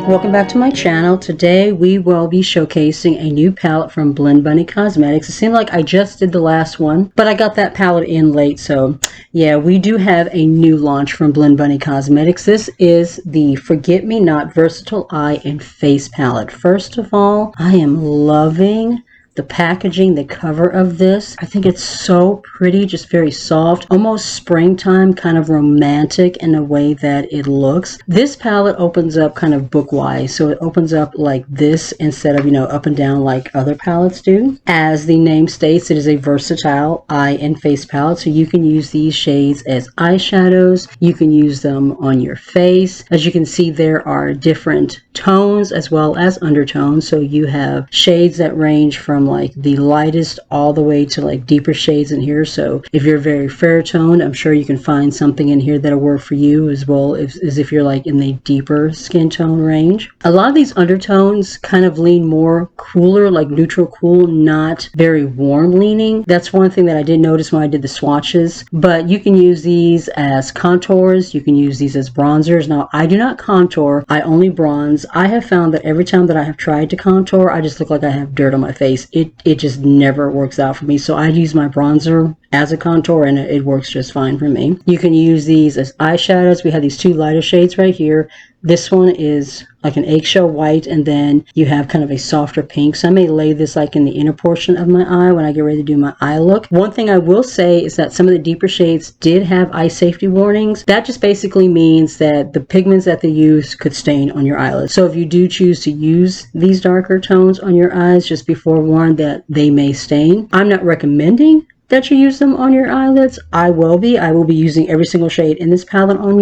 Welcome back to my channel. Today we will be showcasing a new palette from Blend Bunny Cosmetics. It seemed like I just did the last one, but I got that palette in late, so yeah, we do have a new launch from Blend Bunny Cosmetics. This is the Forget Me Not Versatile Eye and Face Palette. First of all, I am loving the packaging, the cover of this. I think it's so pretty, just very soft, almost springtime, kind of romantic in the way that it looks. This palette opens up kind of book-wise, so it opens up like this instead of, up and down like other palettes do. As the name states, it is a versatile eye and face palette, so you can use these shades as eyeshadows. You can use them on your face. As you can see, there are different tones as well as undertones, so you have shades that range from like the lightest all the way to like deeper shades in here. So if you're very fair toned, I'm sure you can find something in here that'll work for you as well as if you're like in the deeper skin tone range. A lot of these undertones kind of lean more cooler, like neutral cool, not very warm leaning. That's one thing that I did notice when I did the swatches. But you can use these as contours, you can use these as bronzers. Now I do not contour, I only bronze. I have found that every time that I have tried to contour, I just look like I have dirt on my face. It just never works out for me. So I use my bronzer as a contour and it works just fine for me. You can use these as eyeshadows. We have these two lighter shades right here. This one is like an eggshell white, and then you have kind of a softer pink. So I may lay this like in the inner portion of my eye when I get ready to do my eye look. One thing I will say is that some of the deeper shades did have eye safety warnings. That just basically means that the pigments that they use could stain on your eyelids. So if you do choose to use these darker tones on your eyes, just be forewarned that they may stain. I'm not recommending that you use them on your eyelids. I will be using every single shade in this palette on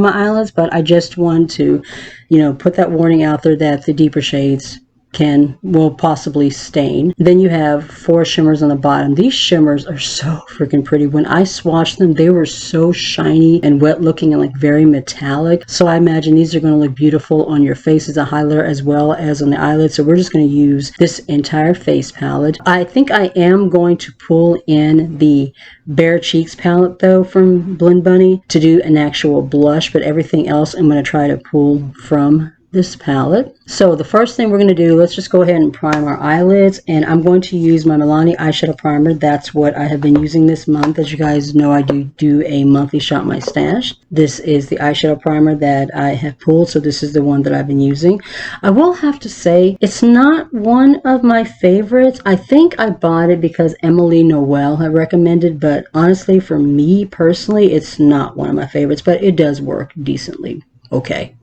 my eyelids, but I just want to, put that warning out there that the deeper shades will possibly stain. Then you have 4 shimmers on the bottom. These shimmers are so freaking pretty. When I swatched them, they were so shiny and wet looking and like very metallic. So I imagine these are going to look beautiful on your face as a highlighter as well as on the eyelids. So we're just going to use this entire face palette. I think I am going to pull in the Bare Cheeks palette though from Blend Bunny to do an actual blush, but everything else I'm going to try to pull from this palette. So the first thing we're going to do, let's just go ahead and prime our eyelids, and I'm going to use my Milani eyeshadow primer. That's what I have been using this month. As you guys know, I do a monthly Shop My Stash. This is the eyeshadow primer that I have pulled, so this is the one that I've been using. I will have to say it's not one of my favorites. I think I bought it because Emily Noel had recommended, but honestly for me personally, it's not one of my favorites, but it does work decently okay.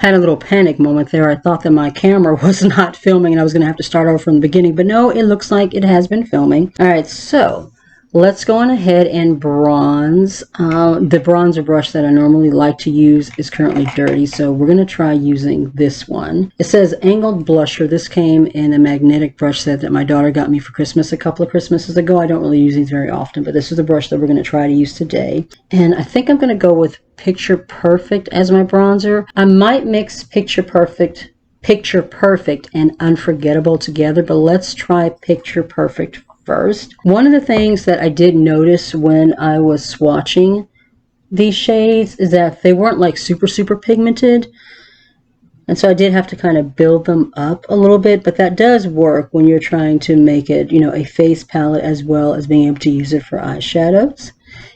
Had a little panic moment there. I thought that my camera was not filming and I was going to have to start over from the beginning, but no, it looks like it has been filming. All right, so let's go on ahead and bronze. The bronzer brush that I normally like to use is currently dirty, so we're going to try using this one. It says Angled Blusher. This came in a magnetic brush set that my daughter got me for Christmas a couple of Christmases ago. I don't really use these very often, but this is the brush that we're going to try to use today. And I think I'm going to go with Picture Perfect as my bronzer. I might mix Picture Perfect and Unforgettable together, but let's try Picture Perfect first. One of the things that I did notice when I was swatching these shades is that they weren't like super pigmented, and so I did have to kind of build them up a little bit, but that does work when you're trying to make it, a face palette as well as being able to use it for eyeshadows.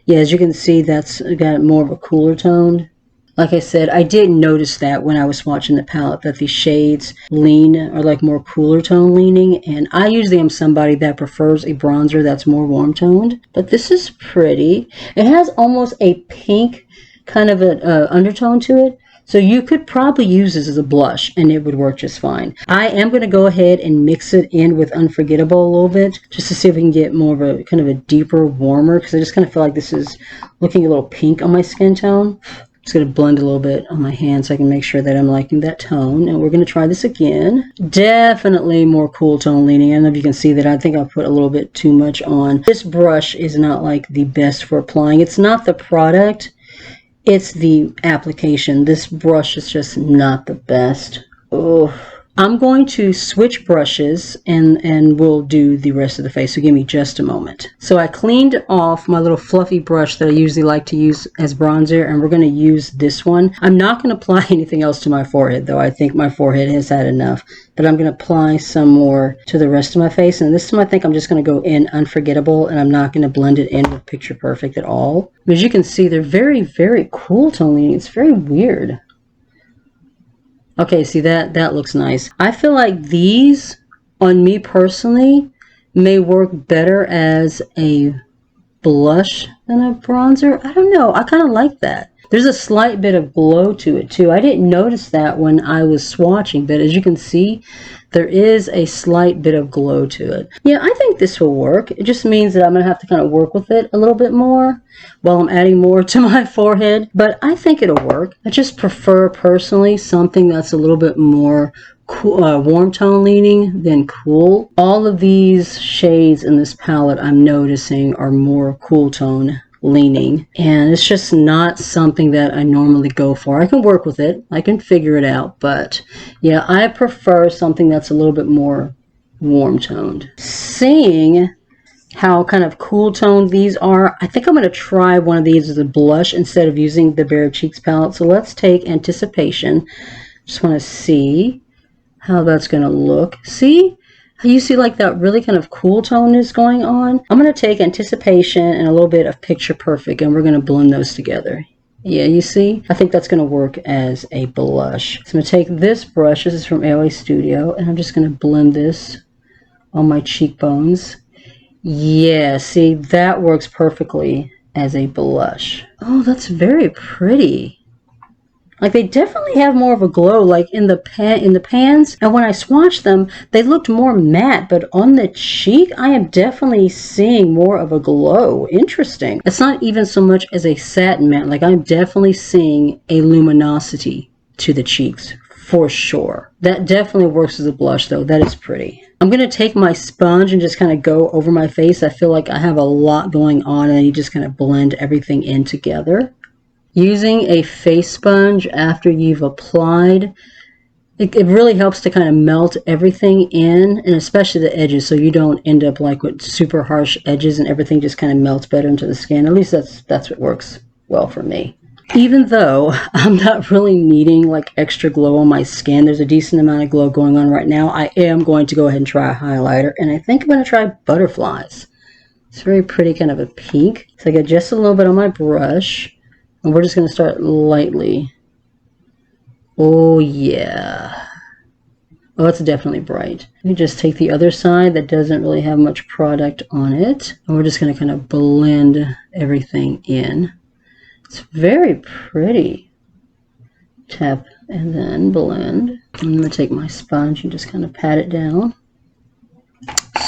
Yeah, as you can see, that's got more of a cooler tone. Like I said, I did notice that when I was swatching the palette that the shades are like more cooler tone leaning, and I usually am somebody that prefers a bronzer that's more warm toned, but this is pretty. It has almost a pink kind of an undertone to it, so you could probably use this as a blush and it would work just fine. I am going to go ahead and mix it in with Unforgettable a little bit just to see if we can get more of a kind of a deeper, warmer, because I just kind of feel like this is looking a little pink on my skin tone. Just going to blend a little bit on my hand so I can make sure that I'm liking that tone. And we're going to try this again. Definitely more cool tone leaning. I don't know if you can see that. I think I put a little bit too much on. This brush is not like the best for applying. It's not the product. It's the application. This brush is just not the best. Oh, I'm going to switch brushes and we'll do the rest of the face, so give me just a moment. So I cleaned off my little fluffy brush that I usually like to use as bronzer, and we're going to use this one. I'm not going to apply anything else to my forehead, though. I think my forehead has had enough, but I'm going to apply some more to the rest of my face, and this time I think I'm just going to go in Unforgettable, and I'm not going to blend it in with Picture Perfect at all. As you can see, they're very, very cool tone. It's very weird. Okay, see that looks nice. I feel like these, on me personally, may work better as a blush than a bronzer. I don't know. I kind of like that. There's a slight bit of glow to it too. I didn't notice that when I was swatching, but as you can see, there is a slight bit of glow to it. Yeah, I think this will work. It just means that I'm going to have to kind of work with it a little bit more while I'm adding more to my forehead, but I think it'll work. I just prefer personally something that's a little bit more cool, warm tone leaning than cool. All of these shades in this palette I'm noticing are more cool tone leaning, and it's just not something that I normally go for. I can work with it, I can figure it out, but yeah, I prefer something that's a little bit more warm toned. Seeing how kind of cool toned these are, I think I'm going to try one of these as a blush instead of using the Bare Cheeks palette. So let's take Anticipation. Just want to see how that's going to look. See? You see like that really kind of cool tone is going on? I'm going to take Anticipation and a little bit of Picture Perfect, and we're going to blend those together. Yeah, you see? I think that's going to work as a blush. So I'm going to take this brush, this is from AOA Studio, and I'm just going to blend this on my cheekbones. Yeah, see, that works perfectly as a blush. Oh, that's very pretty. Like, they definitely have more of a glow, like in the pans, and when I swatched them, they looked more matte, but on the cheek, I am definitely seeing more of a glow. Interesting. It's not even so much as a satin matte, like I'm definitely seeing a luminosity to the cheeks, for sure. That definitely works as a blush, though. That is pretty. I'm going to take my sponge and just kind of go over my face. I feel like I have a lot going on, and you just kind of blend everything in together. Using a face sponge after you've applied, it really helps to kind of melt everything in, and especially the edges, so you don't end up like with super harsh edges and everything just kind of melts better into the skin. At least that's what works well for me. Even though I'm not really needing like extra glow on my skin, there's a decent amount of glow going on right now, I am going to go ahead and try a highlighter, and I think I'm going to try Butterflies. It's very pretty, kind of a pink. So I get just a little bit on my brush. And we're just going to start lightly. Oh, yeah. Oh, it's definitely bright. Let me just take the other side that doesn't really have much product on it. And we're just going to kind of blend everything in. It's very pretty. Tap and then blend. I'm going to take my sponge and just kind of pat it down.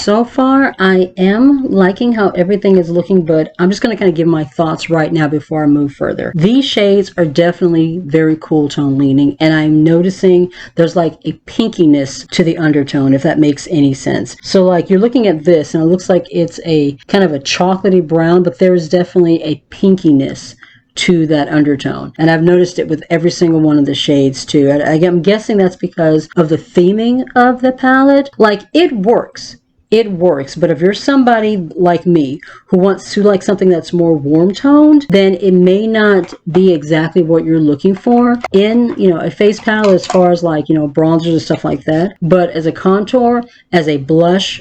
So far, I am liking how everything is looking, but I'm just going to kind of give my thoughts right now before I move further. These shades are definitely very cool tone leaning, and I'm noticing there's like a pinkiness to the undertone, if that makes any sense. So like you're looking at this, and it looks like it's a kind of a chocolatey brown, but there's definitely a pinkiness to that undertone, and I've noticed it with every single one of the shades too. I'm guessing that's because of the theming of the palette. Like, it works, but if you're somebody like me who wants to like something that's more warm toned, then it may not be exactly what you're looking for in, you know, a face palette as far as like, you know, bronzers and stuff like that. But as a contour, as a blush,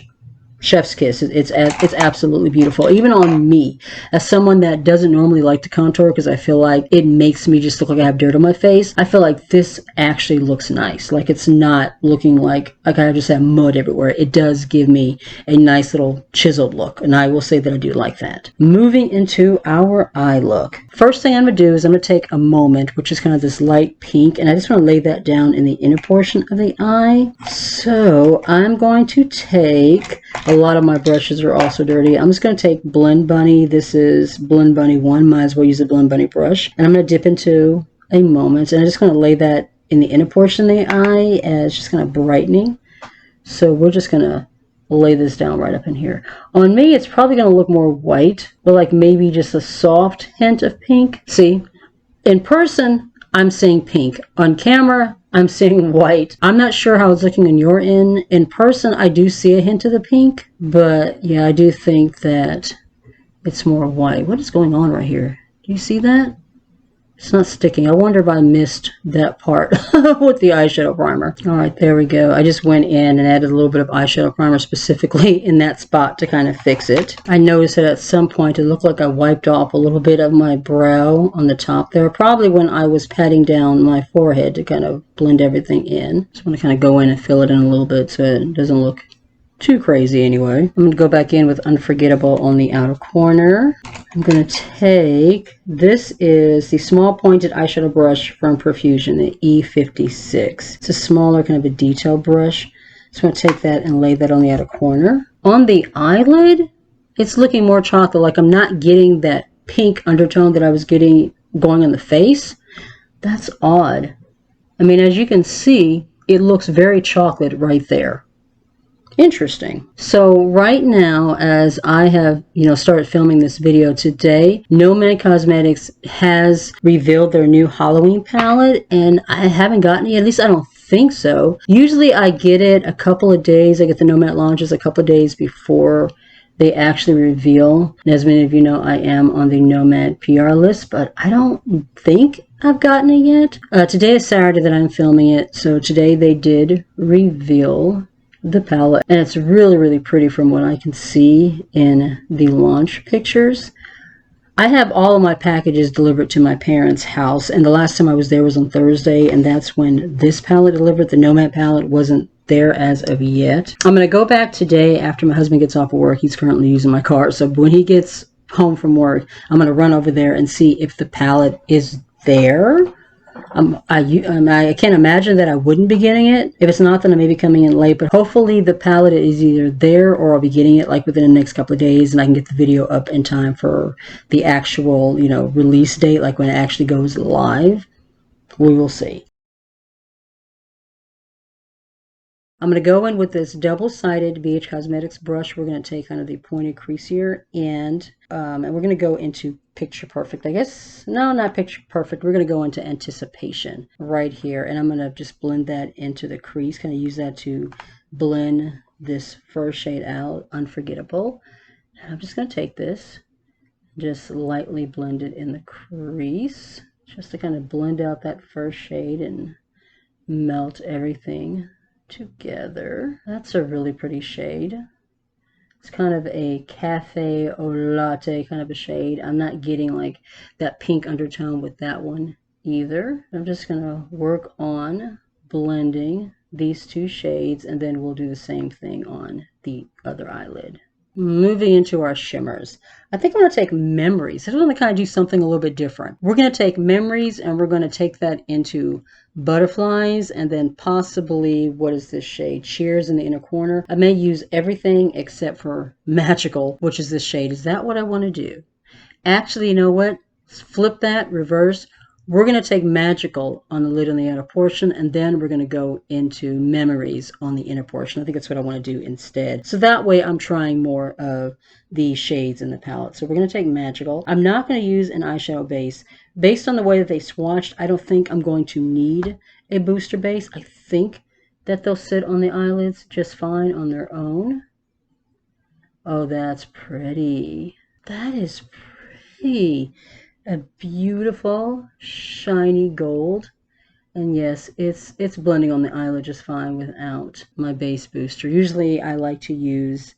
chef's kiss. It's absolutely beautiful. Even on me, as someone that doesn't normally like to contour because I feel like it makes me just look like I have dirt on my face, I feel like this actually looks nice. Like, it's not looking like I just have mud everywhere. It does give me a nice little chiseled look, and I will say that I do like that. Moving into our eye look. First thing I'm going to do is I'm going to take a moment, which is kind of this light pink, and I just want to lay that down in the inner portion of the eye. So I'm going to take, a lot of my brushes are also dirty. I'm just going to take Blend Bunny. This is Blend Bunny 1. Might as well use a Blend Bunny brush. And I'm going to dip into a moment. And I'm just going to lay that in the inner portion of the eye as just kind of brightening. So we're just going to lay this down right up in here. On me, it's probably going to look more white, but like maybe just a soft hint of pink. See? In person, I'm seeing pink. On camera, I'm seeing white. I'm not sure how it's looking on your end. In person, I do see a hint of the pink, but yeah, I do think that it's more white. What is going on right here? Do you see that? It's not sticking. I wonder if I missed that part with the eyeshadow primer. All right, there we go. I just went in and added a little bit of eyeshadow primer specifically in that spot to kind of fix it. I noticed that at some point it looked like I wiped off a little bit of my brow on the top there, probably when I was patting down my forehead to kind of blend everything in. Just want to kind of go in and fill it in a little bit so it doesn't look too crazy anyway. I'm going to go back in with Unforgettable on the outer corner. I'm going to take, this is the small pointed eyeshadow brush from Profusion, the E56. It's a smaller kind of a detail brush. So I'm going to take that and lay that on the outer corner. On the eyelid, it's looking more chocolate, like I'm not getting that pink undertone that I was getting going on the face. That's odd. I mean, as you can see, it looks very chocolate right there. Interesting. So right now, as I have, started filming this video today, Nomad Cosmetics has revealed their new Halloween palette, and I haven't gotten it, at least I don't think so. Usually I get it a couple of days, I get the Nomad launches a couple of days before they actually reveal. And as many of you know, I am on the Nomad PR list, but I don't think I've gotten it yet. Today is Saturday that I'm filming it, so today they did reveal the palette, and it's really, really pretty from what I can see in the launch pictures. I have all of my packages delivered to my parents' house, and the last time I was there was on Thursday, and that's when this palette delivered. The Nomad palette wasn't there as of yet. I'm going to go back today after my husband gets off of work. He's currently using my car, so when he gets home from work, I'm going to run over there and see if the palette is there. I can't imagine that I wouldn't be getting it. If it's not, then I may be coming in late, but hopefully the palette is either there or I'll be getting it like within the next couple of days, and I can get the video up in time for the actual, release date, like when it actually goes live. We will see. I'm going to go in with this double-sided BH Cosmetics brush. We're going to take kind of the pointed crease here, and we're going to go into Picture Perfect, I guess. No, not Picture Perfect. We're going to go into Anticipation right here, and I'm going to just blend that into the crease, kind of use that to blend this first shade out, Unforgettable. And I'm just going to take this, just lightly blend it in the crease, just to kind of blend out that first shade and melt everything together. That's a really pretty shade. It's kind of a cafe au latte kind of a shade. I'm not getting like that pink undertone with that one either. I'm just going to work on blending these two shades, and then we'll do the same thing on the other eyelid. Moving into our shimmers, I think I'm going to take Memories. I just want to kind of do something a little bit different. We're going to take Memories and we're going to take that into Butterflies, and then possibly, what is this shade? Cheers in the inner corner. I may use everything except for Magical, which is this shade. Is that what I want to do? Actually, you know what? Flip that, reverse. We're going to take Magical on the lid on the outer portion, and then we're going to go into Memories on the inner portion. I think that's what I want to do instead. So that way I'm trying more of the shades in the palette. So we're going to take Magical. I'm not going to use an eyeshadow base. Based on the way that they swatched, I don't think I'm going to need a booster base. I think that they'll sit on the eyelids just fine on their own. Oh, that's pretty. That is pretty. A beautiful shiny gold, and yes, it's blending on the eyelid just fine without my base booster. Usually I like to use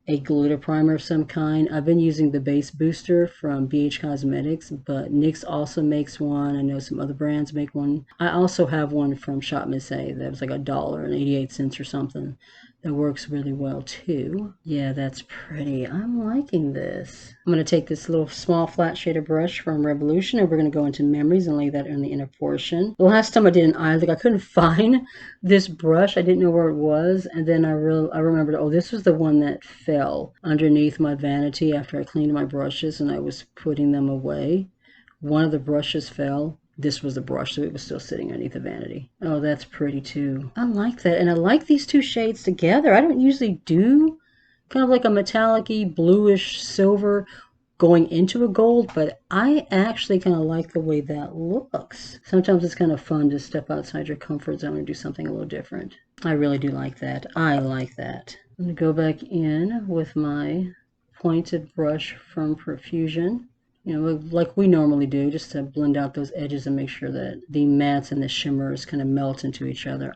a glitter primer of some kind. I've been using the base booster from BH Cosmetics, but NYX also makes one. I know some other brands make one. I also have one from Shop Miss A that was like $1.88 or something. That works really well too. Yeah, that's pretty. I'm liking this. I'm going to take this little small flat shader brush from Revolution, and we're going to go into Memories and lay that in the inner portion. The last time I did an eye look, I couldn't find this brush. I didn't know where it was, and then I remembered, oh, this was the one that fell underneath my vanity after I cleaned my brushes and I was putting them away. One of the brushes fell. This was the brush, so it was still sitting underneath the vanity. Oh, that's pretty too. I like that, and I like these two shades together. I don't usually do kind of like a metallic-y, bluish silver going into a gold, but I actually kind of like the way that looks. Sometimes it's kind of fun to step outside your comfort zone and do something a little different. I really do like that. I like that. I'm going to go back in with my pointed brush from Profusion, you know, like we normally do, just to blend out those edges and make sure that the mattes and the shimmers kind of melt into each other.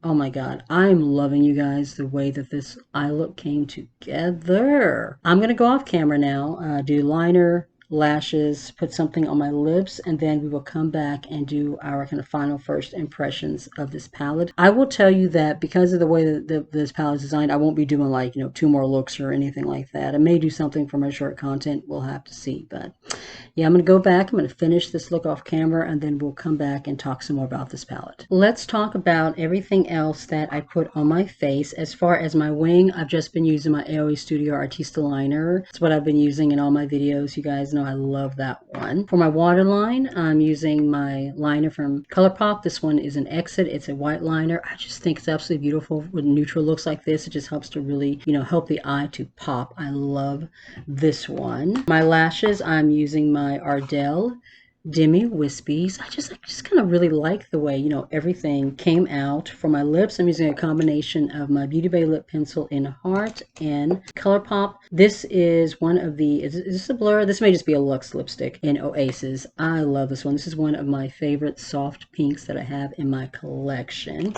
Oh my God, I'm loving, you guys, the way that this eye look came together. I'm going to go off camera now, do liner, lashes, put something on my lips, and then we will come back and do our kind of final first impressions of this palette. I will tell you that because of the way that this palette is designed, I won't be doing like, you know, 2 more looks or anything like that. I may do something for my short content. We'll have to see. But yeah, I'm going to go back. I'm going to finish this look off camera, and then we'll come back and talk some more about this palette. Let's talk about everything else that I put on my face. As far as my wing, I've just been using my AOA Studio Artista liner. It's what I've been using in all my videos. You guys know I love that one. For my waterline, I'm using my liner from Colourpop. This one is an Exit. It's a white liner. I just think it's absolutely beautiful with neutral looks like this. It just helps to really, you know, help the eye to pop. I love this one. My lashes, I'm using my Ardell Demi Wispies. I just kind of really like the way, you know, everything came out. For my lips, I'm using a combination of my Beauty Bay lip pencil in Heart and Colourpop. This is one of the, is this a blur? This may just be a Luxe lipstick in Oasis. I love this one. This is one of my favorite soft pinks that I have in my collection.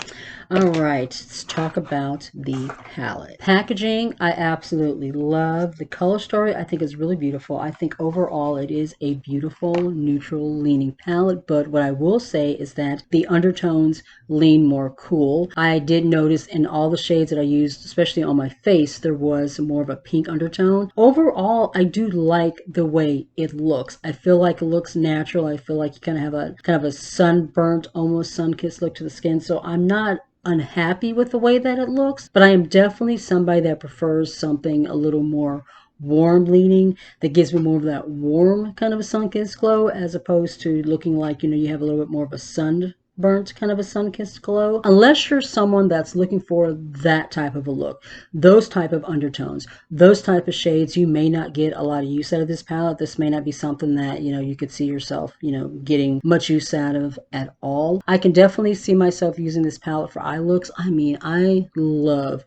All right, let's talk about the palette. Packaging, I absolutely love. The color story, I think, is really beautiful. I think overall it is a beautiful, neutral leaning palette, but what I will say is that the undertones lean more cool. I did notice in all the shades that I used, especially on my face, there was more of a pink undertone. Overall, I do like the way it looks. I feel like it looks natural. I feel like you kind of a sunburnt, almost sun-kissed look to the skin. So I'm not unhappy with the way that it looks, but I am definitely somebody that prefers something a little more warm leaning, that gives me more of that warm kind of a sun-kissed glow, as opposed to looking like, you know, you have a little bit more of a sunburnt kind of a sun-kissed glow. Unless you're someone that's looking for that type of a look, those type of undertones, those type of shades, you may not get a lot of use out of this palette. This may not be something that, you know, you could see yourself, you know, getting much use out of at all. I can definitely see myself using this palette for eye looks. I mean, I love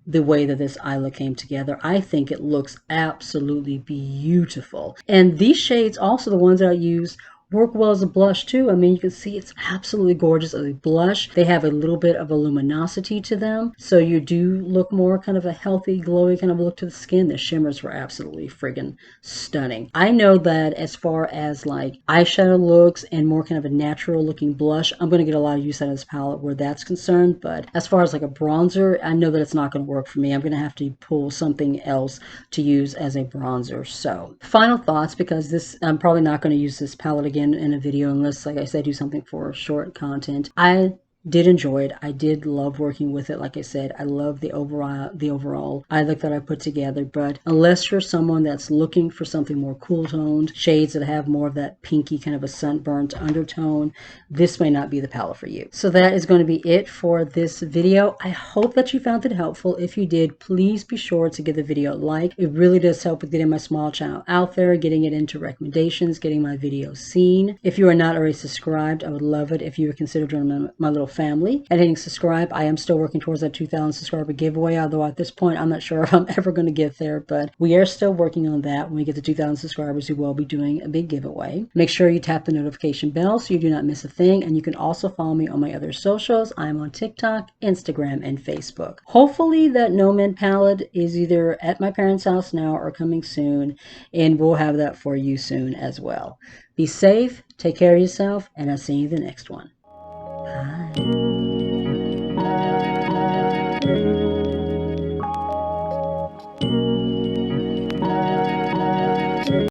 the way that this eye look came together. I think it looks absolutely beautiful. And these shades, also the ones that I use, work well as a blush too. I mean, you can see it's absolutely gorgeous as a blush. They have a little bit of a luminosity to them, so you do look more kind of a healthy, glowy kind of look to the skin. The shimmers were absolutely friggin' stunning. I know that as far as like eyeshadow looks and more kind of a natural looking blush, I'm going to get a lot of use out of this palette where that's concerned, but as far as like a bronzer, I know that it's not going to work for me. I'm going to have to pull something else to use as a bronzer. So final thoughts, because this, I'm probably not going to use this palette again in a video unless, like I said, do something for short content. I did enjoy it. I did love working with it. Like I said, I love the overall eye look that I put together. But unless you're someone that's looking for something more cool toned, shades that have more of that pinky kind of a sunburnt undertone, this may not be the palette for you. So that is going to be it for this video. I hope that you found it helpful. If you did, please be sure to give the video a like. It really does help with getting my small channel out there, getting it into recommendations, getting my videos seen. If you are not already subscribed, I would love it if you would consider joining my little family and hitting subscribe. I am still working towards that 2,000 subscriber giveaway, although at this point I'm not sure if I'm ever going to get there, but we are still working on that. When we get to 2,000 subscribers, we will be doing a big giveaway. Make sure you tap the notification bell so you do not miss a thing, and you can also follow me on my other socials. I'm on TikTok, Instagram, and Facebook. Hopefully that No Men palette is either at my parents' house now or coming soon, and we'll have that for you soon as well. Be safe, take care of yourself, and I'll see you in the next one. Bye.